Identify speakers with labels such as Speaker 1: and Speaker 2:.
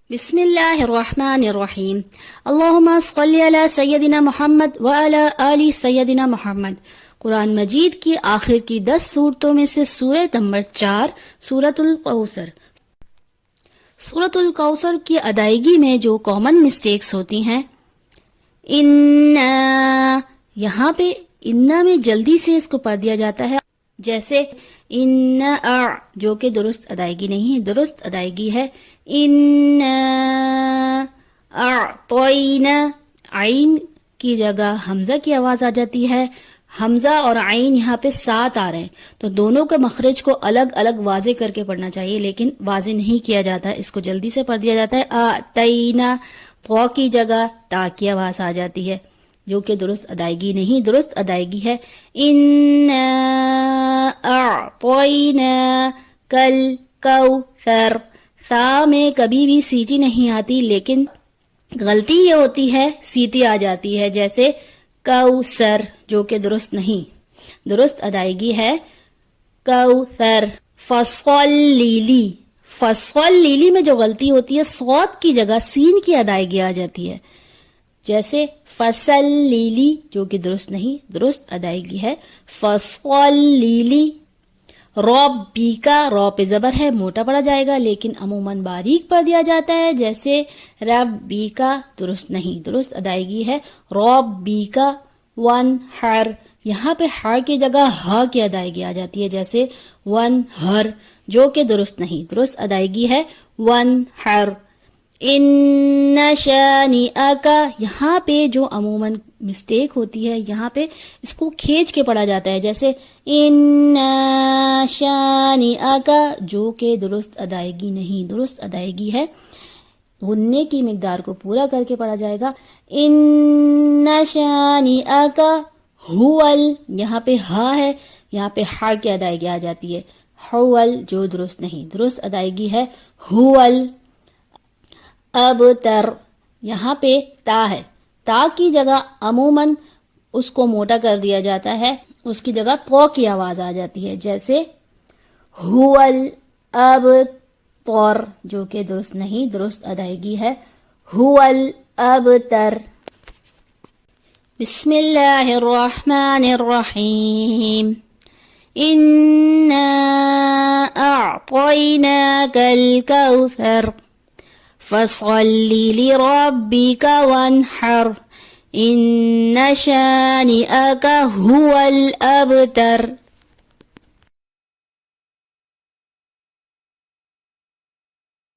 Speaker 1: بسم اللہ الرحمن الرحیم اللہم صلی علی سیدنا محمد وعلی آل سیدنا محمد۔ قرآن مجید کی آخر کی 10 صورتوں میں سے سورہ نمبر 4 سورۃ الکوثر۔ سورۃ الکوثر کی ادائیگی میں جو کامن مسٹیکس ہوتی ہیں، یہاں پہ انا میں جلدی سے اس کو پڑھ دیا جاتا ہے، جیسے جو کہ درست ادائیگی نہیں ہے، درست ادائیگی ہے اعطینا، عین کی جگہ حمزہ کی آواز آ جاتی ہے، حمزہ اور عین یہاں پہ ساتھ آ رہے ہیں تو دونوں کے مخرج کو الگ الگ واضح کر کے پڑھنا چاہیے، لیکن واضح نہیں کیا جاتا، اس کو جلدی سے پڑھ دیا جاتا ہے۔ اعطینا، تو کی جگہ تا کی آواز آ جاتی ہے، جو کہ درست ادائیگی نہیں، درست ادائیگی ہے انا اعطینا کل کوثر۔ سا میں کبھی بھی سیٹی نہیں آتی، لیکن غلطی یہ ہوتی ہے سیٹی آ جاتی ہے، جیسے کوثر، جو کہ درست نہیں، درست ادائیگی ہے کوثر۔ فصل لیلی، فصل لیلی میں جو غلطی ہوتی ہے صوت کی جگہ سین کی ادائیگی آ جاتی ہے، جیسے فصل لیلی، جو کہ درست نہیں، درست ادائیگی ہے فصل لیلی۔ ربی کا، رو پہ زبر ہے، موٹا پڑا جائے گا، لیکن عموماً باریک پڑھ دیا جاتا ہے، جیسے ربی کا، درست نہیں، درست ادائیگی ہے ربی کا۔ ون ہر، یہاں پہ ہر کی جگہ ہا کی ادائیگی آ جاتی ہے، جیسے ون ہر، جو کہ درست نہیں، درست ادائیگی ہے ون ہر۔ ان شانئک، یہاں پہ جو عموماً مسٹیک ہوتی ہے، یہاں پہ اس کو کھینچ کے پڑھا جاتا ہے، جیسے ان شانئک، جو کہ درست ادائیگی نہیں، درست ادائیگی ہے غنے کی مقدار کو پورا کر کے پڑھا جائے گا ان شانئک ہول، یہاں پہ ہا ہے، یہاں پہ ہا کی ادائیگی آ جاتی ہے ہول، جو درست نہیں، درست ادائیگی ہے ہول۔ ابتر، یہاں پہ تا ہے، تا کی جگہ عموماً اس کو موٹا کر دیا جاتا ہے، اس کی جگہ تو کی آواز آ جاتی ہے، جیسے ہول ابتر، جو کہ درست نہیں، درست ادائیگی ہے ہول ابتر۔ بسم اللہ الرحمن الرحیم انا اعطیناک الکوثر فصل لربک وانحر ان شانئک هو الابتر۔